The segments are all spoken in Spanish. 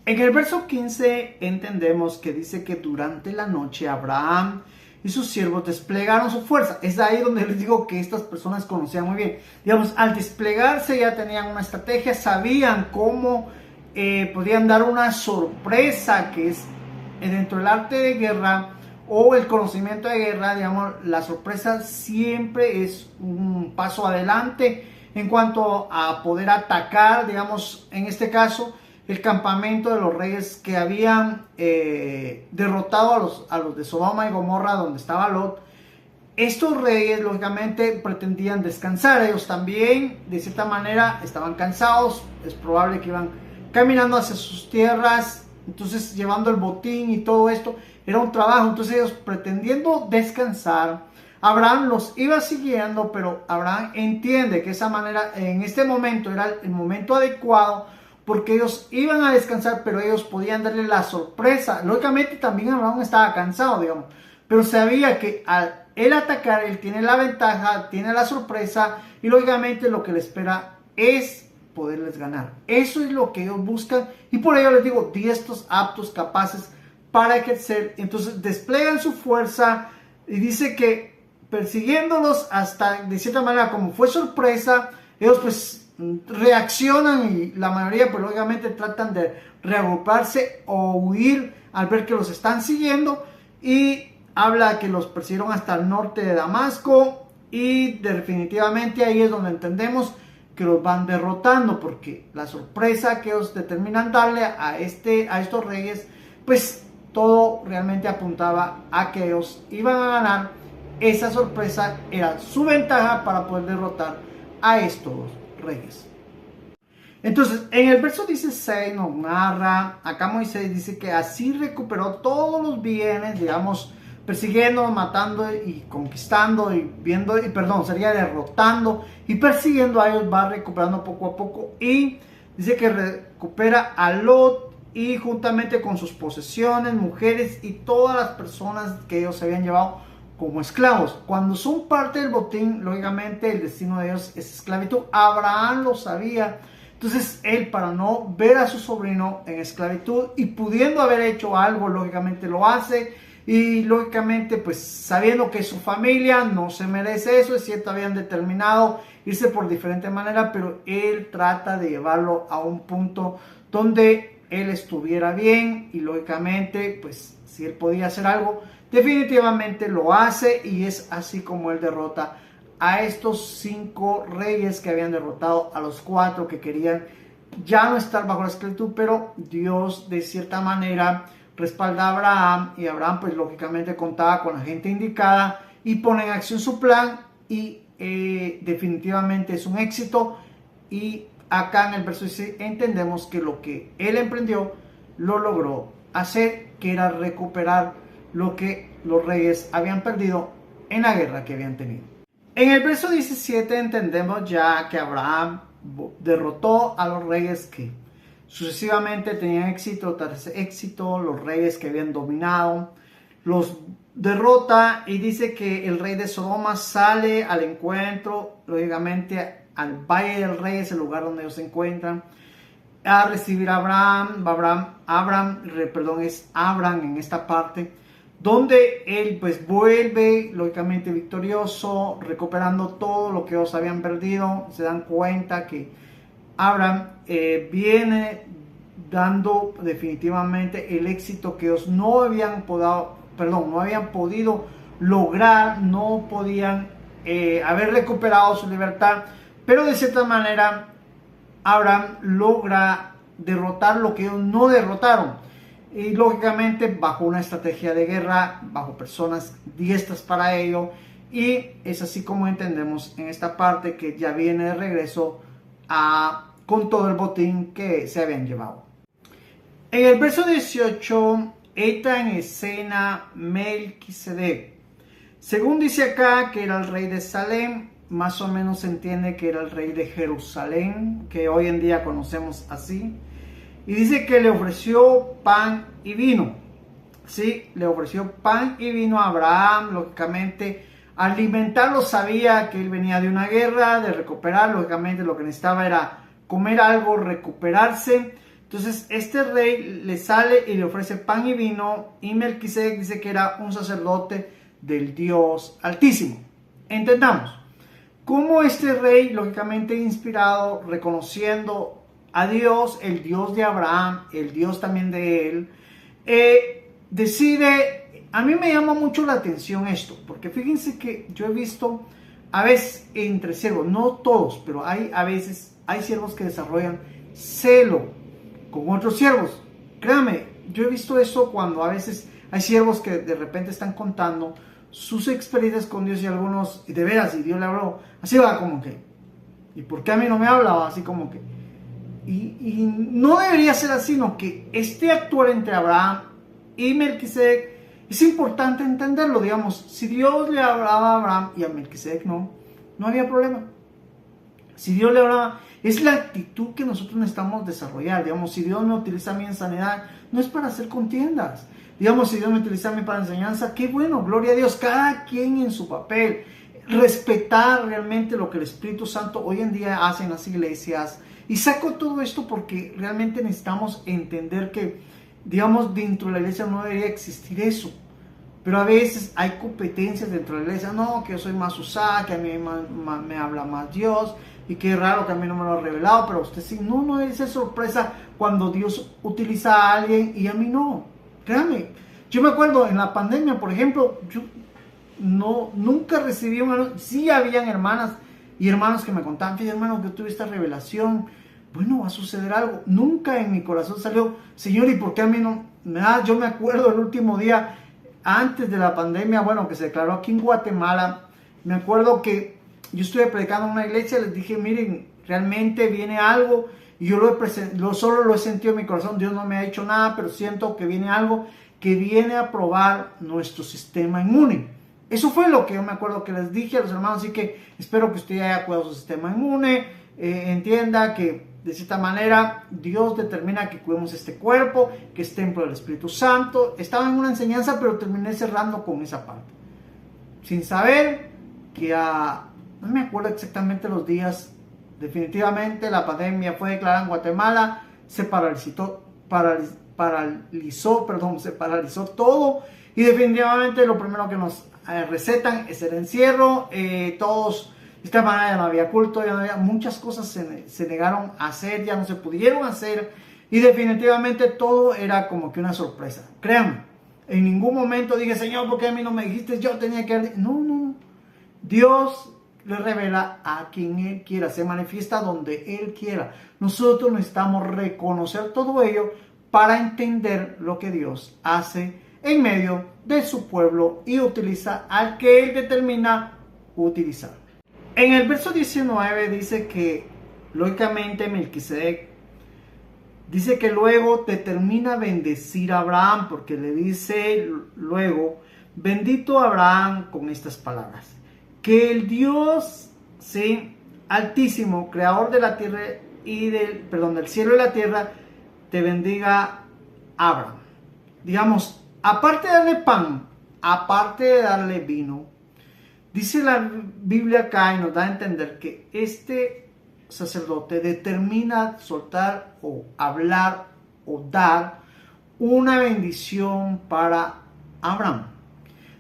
En el verso 15 entendemos que dice que durante la noche Abraham y sus siervos desplegaron su fuerza. Es ahí donde les digo que estas personas conocían muy bien. Digamos, al desplegarse ya tenían una estrategia, sabían cómo podían dar una sorpresa, que es dentro del arte de guerra o el conocimiento de guerra. Digamos, la sorpresa siempre es un paso adelante en cuanto a poder atacar, digamos, en este caso, el campamento de los reyes que habían derrotado a los de Sodoma y Gomorra, donde estaba Lot. Estos reyes, lógicamente, pretendían descansar. Ellos también, de cierta manera, estaban cansados. Es probable que iban caminando hacia sus tierras, entonces llevando el botín y todo esto. Era un trabajo, entonces ellos pretendiendo descansar. Abraham los iba siguiendo, pero Abraham entiende que esa manera, en este momento, era el momento adecuado, porque ellos iban a descansar, pero ellos podían darle la sorpresa. Lógicamente también Abraham estaba cansado, digamos, pero sabía que al él atacar, él tiene la ventaja, tiene la sorpresa, y lógicamente lo que le espera es poderles ganar. Eso es lo que ellos buscan, y por ello les digo, diestros, aptos, capaces para ejercer. Entonces desplegan su fuerza, y dice que persiguiéndolos hasta, de cierta manera, como fue sorpresa, ellos pues reaccionan, y la mayoría pues lógicamente tratan de reagruparse o huir al ver que los están siguiendo, y habla que los persiguieron hasta el norte de Damasco, y definitivamente ahí es donde entendemos que los van derrotando, porque la sorpresa que ellos determinan darle a estos reyes, pues todo realmente apuntaba a que ellos iban a ganar. Esa sorpresa era su ventaja para poder derrotar a estos reyes. Entonces, en el verso 16 nos narra, acá Moisés dice que así recuperó todos los bienes, digamos, persiguiendo, matando y conquistando sería derrotando y persiguiendo a ellos, va recuperando poco a poco, y dice que recupera a Lot y juntamente con sus posesiones, mujeres y todas las personas que ellos se habían llevado como esclavos. Cuando son parte del botín, lógicamente el destino de ellos es esclavitud. Abraham lo sabía. Entonces él, para no ver a su sobrino en esclavitud y pudiendo haber hecho algo, lógicamente lo hace. Y lógicamente, pues sabiendo que su familia no se merece eso, es cierto, habían determinado irse por diferente manera, pero él trata de llevarlo a un punto donde él estuviera bien, y lógicamente, pues si él podía hacer algo, definitivamente lo hace, y es así como él derrota a estos 5 reyes que habían derrotado a los 4 que querían ya no estar bajo la esclavitud, pero Dios de cierta manera respalda a Abraham, y Abraham pues lógicamente contaba con la gente indicada y pone en acción su plan, y definitivamente es un éxito. Y acá en el verso 16 entendemos que lo que él emprendió lo logró hacer, que era recuperar lo que los reyes habían perdido en la guerra que habían tenido. En el verso 17 entendemos ya que Abraham derrotó a los reyes que sucesivamente tenían éxito tras éxito. Los reyes que habían dominado los derrota, y dice que el rey de Sodoma sale al encuentro, lógicamente al Valle del Rey, es el lugar donde ellos se encuentran, a recibir a Abraham en esta parte, donde él pues vuelve lógicamente victorioso, recuperando todo lo que ellos habían perdido. Se dan cuenta que Abraham viene dando definitivamente el éxito que ellos no habían podido lograr, no podían haber recuperado su libertad, pero de cierta manera Abraham logra derrotar lo que ellos no derrotaron, y lógicamente bajo una estrategia de guerra, bajo personas diestras para ello, y es así como entendemos en esta parte que ya viene de regreso con todo el botín que se habían llevado. En el verso 18 entra en escena Melquisedec. Según dice acá que era el rey de Salem, más o menos se entiende que era el rey de Jerusalén, que hoy en día conocemos así. Y dice que le ofreció pan y vino. Sí, le ofreció pan y vino a Abraham, lógicamente. Alimentarlo, sabía que él venía de una guerra, de recuperar, lógicamente lo que necesitaba era comer algo, recuperarse. Entonces este rey le sale y le ofrece pan y vino, y Melquisedec dice que era un sacerdote del Dios Altísimo. Entendamos cómo este rey, lógicamente inspirado, reconociendo a Dios, el Dios de Abraham, el Dios también de él, decide. A mí me llama mucho la atención esto, porque fíjense que yo he visto a veces entre siervos, no todos, pero a veces hay siervos que desarrollan celo con otros siervos. Créame, yo he visto eso cuando a veces hay siervos que de repente están contando sus experiencias con Dios, y algunos, y de veras, y Dios le habló, así va como que, ¿y por qué a mí no me hablaba? Así como que, y no debería ser así, sino que este actuar entre Abraham y Melquisedec es importante entenderlo. Digamos, si Dios le hablaba a Abraham y a Melquisedec no había problema. Si Dios le hablaba, es la actitud que nosotros necesitamos desarrollar. Digamos, si Dios me utiliza a mí en sanidad, no es para hacer contiendas. Digamos, si Dios me utiliza a mí para enseñanza, qué bueno, gloria a Dios, cada quien en su papel. Respetar realmente lo que el Espíritu Santo hoy en día hace en las iglesias. Y saco todo esto porque realmente necesitamos entender que, digamos, dentro de la iglesia no debería existir eso. Pero a veces hay competencias dentro de la iglesia. No, que yo soy más usada, que a mí me habla más Dios, y qué raro que a mí no me lo ha revelado, pero a usted sí. No debe ser sorpresa cuando Dios utiliza a alguien y a mí no. Créame, yo me acuerdo en la pandemia, por ejemplo, yo nunca recibí sí habían hermanas y hermanos que me contaban, fíjate hermano, que tuve esta revelación, bueno, va a suceder algo. Nunca en mi corazón salió, Señor, ¿y por qué a mí no? Yo me acuerdo el último día antes de la pandemia, bueno, que se declaró aquí en Guatemala, me acuerdo que yo estuve predicando en una iglesia, les dije, miren, realmente viene algo, y yo solo lo he sentido en mi corazón. Dios no me ha dicho nada, pero siento que viene algo que viene a probar nuestro sistema inmune. Eso fue lo que yo me acuerdo que les dije a los hermanos, así que espero que usted haya cuidado su sistema inmune, entienda que de cierta manera Dios determina que cuidemos este cuerpo, que es templo del Espíritu Santo. Estaba en una enseñanza, pero terminé cerrando con esa parte, sin saber que no me acuerdo exactamente los días. Definitivamente la pandemia fue declarada en Guatemala, se paralizó todo, y definitivamente lo primero que nos recetan es el encierro. Todos, de esta manera ya no había culto, ya no había, muchas cosas se negaron a hacer, ya no se pudieron hacer, y definitivamente todo era como que una sorpresa. Créanme, en ningún momento dije, Señor, ¿por qué a mí no me dijiste? Yo tenía que... No. Dios le revela a quien Él quiera, se manifiesta donde Él quiera. Nosotros necesitamos reconocer todo ello para entender lo que Dios hace en medio de su pueblo y utiliza al que Él determina utilizar. En el verso 19 dice que, lógicamente, Melquisedec dice que luego determina bendecir a Abraham, porque le dice luego, bendito Abraham, con estas palabras: que el Dios, sí, Altísimo, creador de la tierra y del cielo y la tierra, te bendiga, Abraham. Digamos, aparte de darle pan, aparte de darle vino, dice la Biblia acá y nos da a entender que este sacerdote determina soltar o hablar o dar una bendición para Abraham.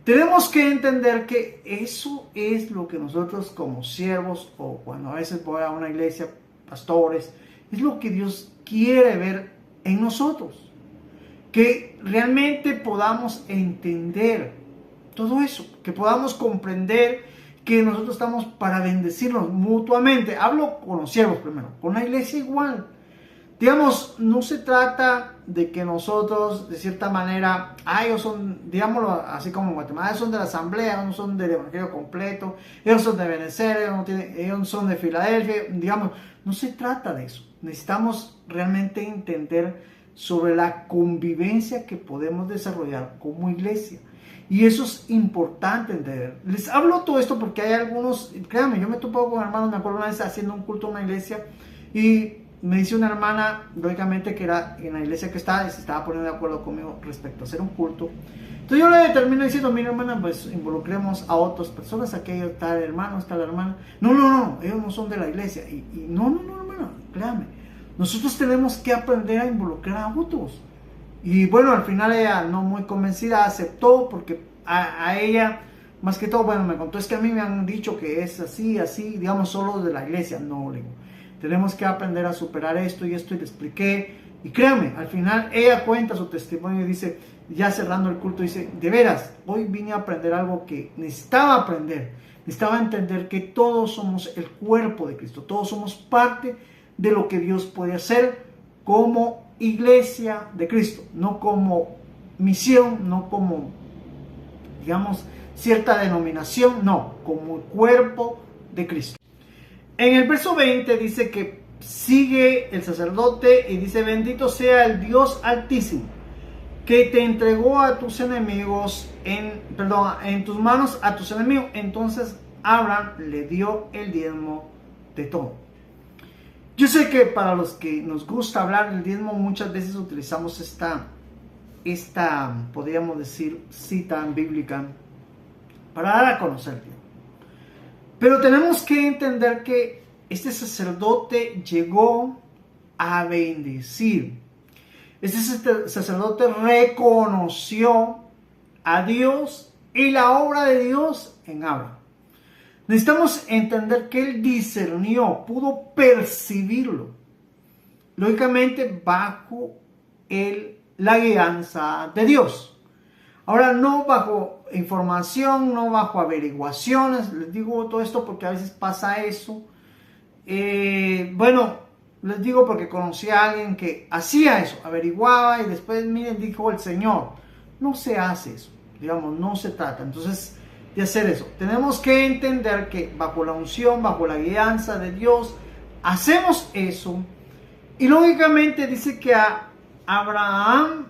Tenemos que entender que eso es lo que nosotros como siervos, o cuando a veces voy a una iglesia, pastores, es lo que Dios quiere ver en nosotros. Que realmente podamos entender todo eso, que podamos comprender que nosotros estamos para bendecirnos mutuamente. Hablo con los siervos primero, con la iglesia igual. Digamos, no se trata de que nosotros, de cierta manera, ellos son, digámoslo así como en Guatemala, ellos son de la asamblea, ellos no son del evangelio completo, ellos son de Venezuela, ellos son de Filadelfia, digamos, no se trata de eso. Necesitamos realmente entender sobre la convivencia que podemos desarrollar como iglesia. Y eso es importante entender. Les hablo todo esto porque hay algunos, créanme, yo me he topado con hermanos, me acuerdo una vez haciendo un culto en una iglesia, y me dice una hermana, lógicamente, que era en la iglesia que estaba, y se estaba poniendo de acuerdo conmigo respecto a hacer un culto. Entonces yo le termino diciendo, mira hermana, pues involucremos a otras personas, aquí está el hermano, está la hermana. No, ellos no son de la iglesia. Y no, hermana, créame, Nosotros tenemos que aprender a involucrar a otros. Y bueno, al final ella, no muy convencida, aceptó, porque a ella, más que todo, bueno, me contó, es que a mí me han dicho que es así, así, digamos, solo de la iglesia. No, le digo, tenemos que aprender a superar esto, y le expliqué. Y créanme, al final ella cuenta su testimonio y dice, ya cerrando el culto, dice, de veras, hoy vine a aprender algo que necesitaba aprender. Necesitaba entender que todos somos el cuerpo de Cristo, todos somos parte de lo que Dios puede hacer como iglesia de Cristo, no como misión, no como, digamos, cierta denominación, no, como el cuerpo de Cristo. En el verso 20 dice que sigue el sacerdote y dice, bendito sea el Dios Altísimo, que te entregó a tus enemigos, en tus manos a tus enemigos. Entonces Abraham le dio el diezmo de todo. Yo sé que para los que nos gusta hablar del diezmo, muchas veces utilizamos esta podríamos decir, cita bíblica para dar a conocer el diezmo. Pero tenemos que entender que este sacerdote llegó a bendecir. Este sacerdote reconoció a Dios y la obra de Dios en Abraham. Necesitamos entender que él discernió, pudo percibirlo, lógicamente bajo la guianza de Dios. Ahora, no bajo información, no bajo averiguaciones. Les digo todo esto porque a veces pasa eso. Bueno, les digo porque conocí a alguien que hacía eso, averiguaba y después, miren, dijo el Señor. No se hace eso, digamos, no se trata entonces de hacer eso. Tenemos que entender que bajo la unción, bajo la guianza de Dios, hacemos eso. Y lógicamente dice que Abraham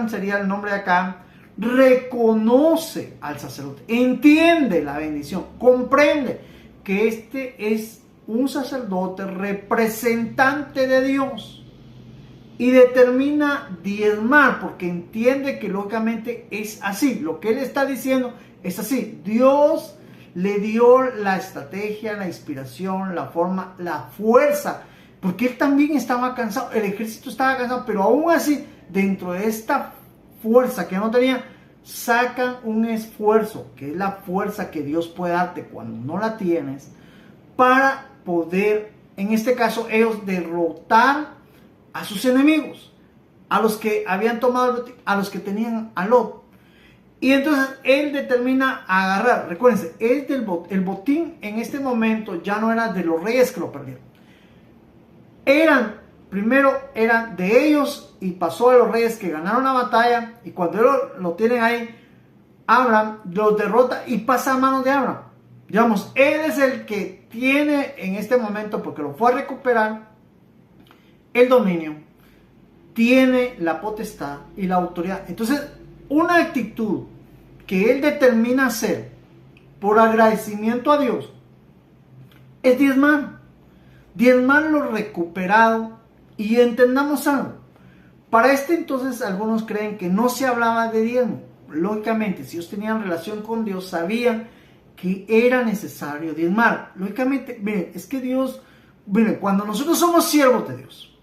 sería el nombre de acá, reconoce al sacerdote, entiende la bendición, comprende que este es un sacerdote representante de Dios y determina diezmar porque entiende que lógicamente es así, lo que él está diciendo es así. Dios le dio la estrategia, la inspiración, la forma, la fuerza, porque él también estaba cansado, el ejército estaba cansado, pero aún así, dentro de esta fuerza que no tenía, sacan un esfuerzo, que es la fuerza que Dios puede darte cuando no la tienes, para poder, en este caso, ellos derrotar a sus enemigos, a los que habían tomado, a los que tenían a Lot. Y entonces él determina agarrar, recuérdense, el botín en este momento ya no era de los reyes que lo perdieron. Primero eran de ellos y pasó a los reyes que ganaron la batalla, y cuando ellos lo tienen ahí, Abraham los derrota y pasa a manos de Abraham. Digamos, él es el que tiene en este momento, porque lo fue a recuperar, el dominio, tiene la potestad y la autoridad. Entonces, una actitud que él determina hacer por agradecimiento a Dios es diezmar lo recuperado. Y entendamos algo, para entonces algunos creen que no se hablaba de diezmo. Lógicamente, si ellos tenían relación con Dios, sabían que era necesario diezmar. Lógicamente, miren, es que Dios, miren, cuando nosotros somos siervos de Dios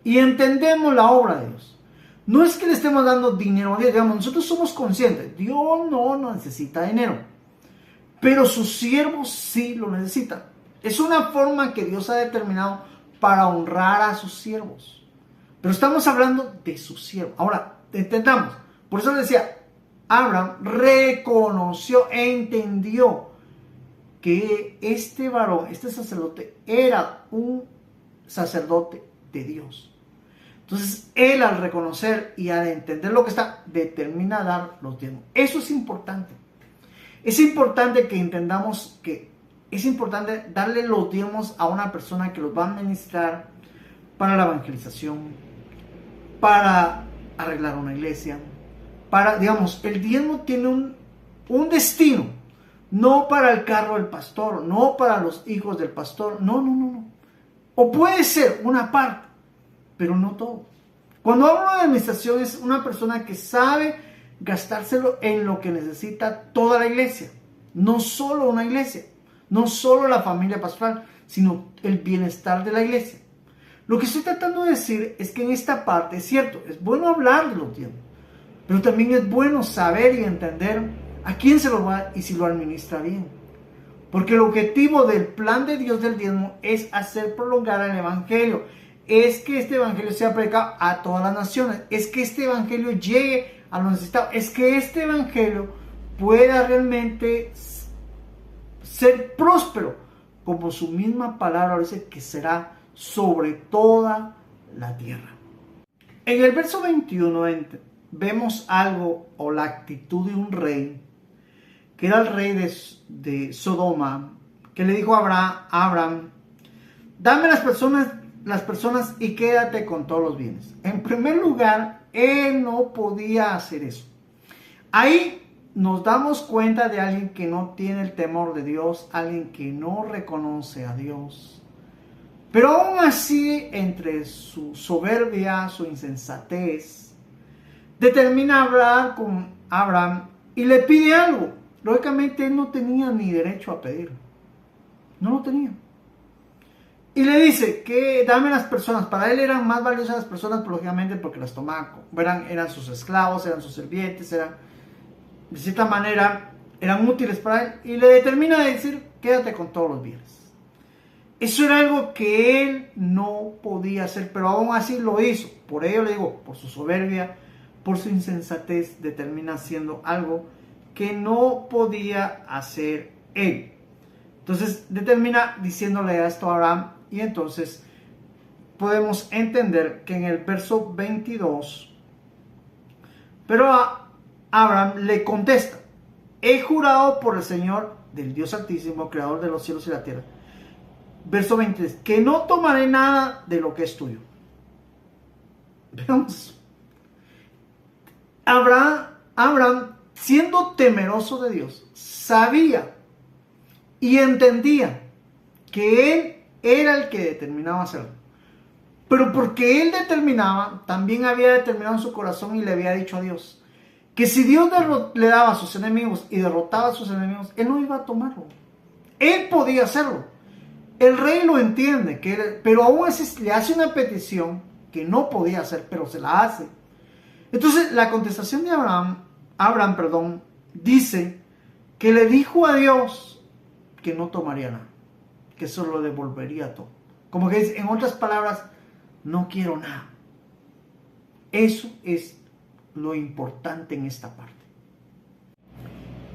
y entendemos la obra de Dios, no es que le estemos dando dinero a Dios, digamos, nosotros somos conscientes, Dios no necesita dinero, pero sus siervos sí lo necesitan. Es una forma que Dios ha determinado para honrar a sus siervos. Pero estamos hablando de sus siervos. Ahora, entendamos. Por eso decía, Abraham reconoció, entendió que este varón, este sacerdote, era un sacerdote de Dios. Entonces, él al reconocer y al entender lo que está, determina dar los diezmos. Eso es importante. Es importante que entendamos que es importante darle los diezmos a una persona que los va a administrar para la evangelización, para arreglar una iglesia, para, digamos, el diezmo tiene un destino, no para el carro del pastor, no para los hijos del pastor, no. O puede ser una parte, pero no todo. Cuando hablo de administración es una persona que sabe gastárselo en lo que necesita toda la iglesia, no solo una iglesia. No solo la familia pastoral, sino el bienestar de la iglesia. Lo que estoy tratando de decir es que en esta parte, es cierto, es bueno hablar de los diezmos, pero también es bueno saber y entender a quién se lo va y si lo administra bien. Porque el objetivo del plan de Dios del diezmo es hacer prolongar el evangelio. Es que este evangelio sea predicado a todas las naciones. Es que este evangelio llegue a los necesitados. Es que este evangelio pueda realmente ser próspero, como su misma palabra dice que será sobre toda la tierra. En el verso 21 vemos algo o la actitud de un rey, que era el rey de Sodoma, que le dijo a Abraham, dame las personas y quédate con todos los bienes. En primer lugar, él no podía hacer eso. Ahí nos damos cuenta de alguien que no tiene el temor de Dios, alguien que no reconoce a Dios. Pero aún así, entre su soberbia, su insensatez, determina hablar con Abraham y le pide algo. Lógicamente él no tenía ni derecho a pedirlo. No lo tenía. Y le dice que dame las personas. Para él eran más valiosas las personas, lógicamente, porque las tomaba. Eran sus esclavos, eran sus sirvientes, de cierta manera, eran útiles para él. Y le determina a decir, quédate con todos los bienes. Eso era algo que él no podía hacer, pero aún así lo hizo. Por ello le digo, por su soberbia, por su insensatez, determina haciendo algo que no podía hacer él. Entonces determina diciéndole esto a Abraham, y entonces podemos entender que en el verso 22, pero Abraham le contesta, he jurado por el Señor del Dios Altísimo, creador de los cielos y la tierra. Verso 23, que no tomaré nada de lo que es tuyo. Veamos. Abraham, siendo temeroso de Dios, sabía y entendía que él era el que determinaba hacerlo. Pero porque él determinaba, también había determinado en su corazón y le había dicho a Dios que si Dios le daba a sus enemigos y derrotaba a sus enemigos, él no iba a tomarlo. Él podía hacerlo. El rey lo entiende, pero aún así le hace una petición que no podía hacer, pero se la hace. Entonces la contestación de Abraham, dice que le dijo a Dios que no tomaría nada, que eso lo devolvería todo. Como que dice, en otras palabras, no quiero nada. Eso es lo importante en esta parte.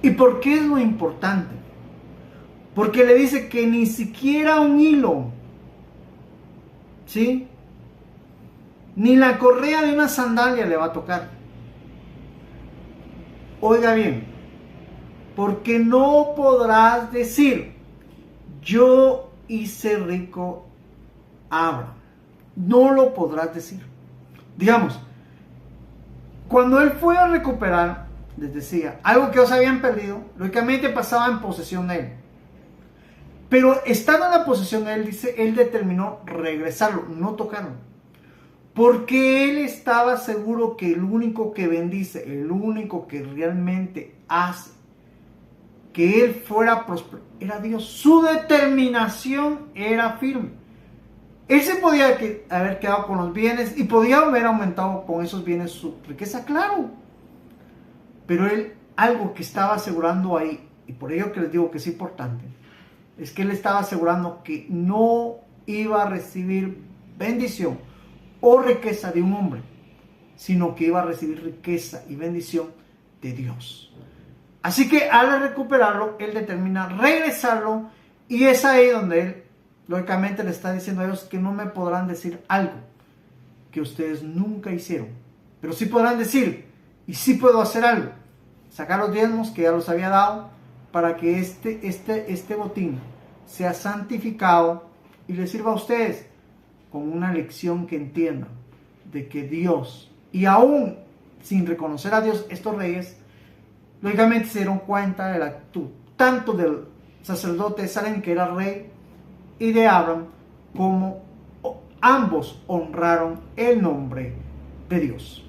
¿Y por qué es lo importante? Porque le dice que ni siquiera un hilo, ¿sí? Ni la correa de una sandalia le va a tocar. Oiga bien, porque no podrás decir, yo hice rico a Abraham. No lo podrás decir. Digamos, cuando él fue a recuperar, les decía, algo que ellos habían perdido, lógicamente pasaba en posesión de él. Pero estando en la posesión de él, dice, él determinó regresarlo, no tocarlo. Porque él estaba seguro que el único que bendice, el único que realmente hace que él fuera próspero, era Dios. Su determinación era firme. Él se podía haber quedado con los bienes y podía haber aumentado con esos bienes su riqueza, claro. Pero él, algo que estaba asegurando ahí, y por ello que les digo que es importante, es que él estaba asegurando que no iba a recibir bendición o riqueza de un hombre, sino que iba a recibir riqueza y bendición de Dios. Así que al recuperarlo, él determina regresarlo, y es ahí donde él, lógicamente, le está diciendo a ellos que no me podrán decir algo que ustedes nunca hicieron, pero sí podrán decir, y sí puedo hacer algo, sacar los diezmos que ya los había dado, para que este botín sea santificado y les sirva a ustedes como una lección que entiendan de que Dios, y aún sin reconocer a Dios, estos reyes lógicamente se dieron cuenta de la actitud tanto del sacerdote Salem, que era rey, y de Abraham, como ambos honraron el nombre de Dios.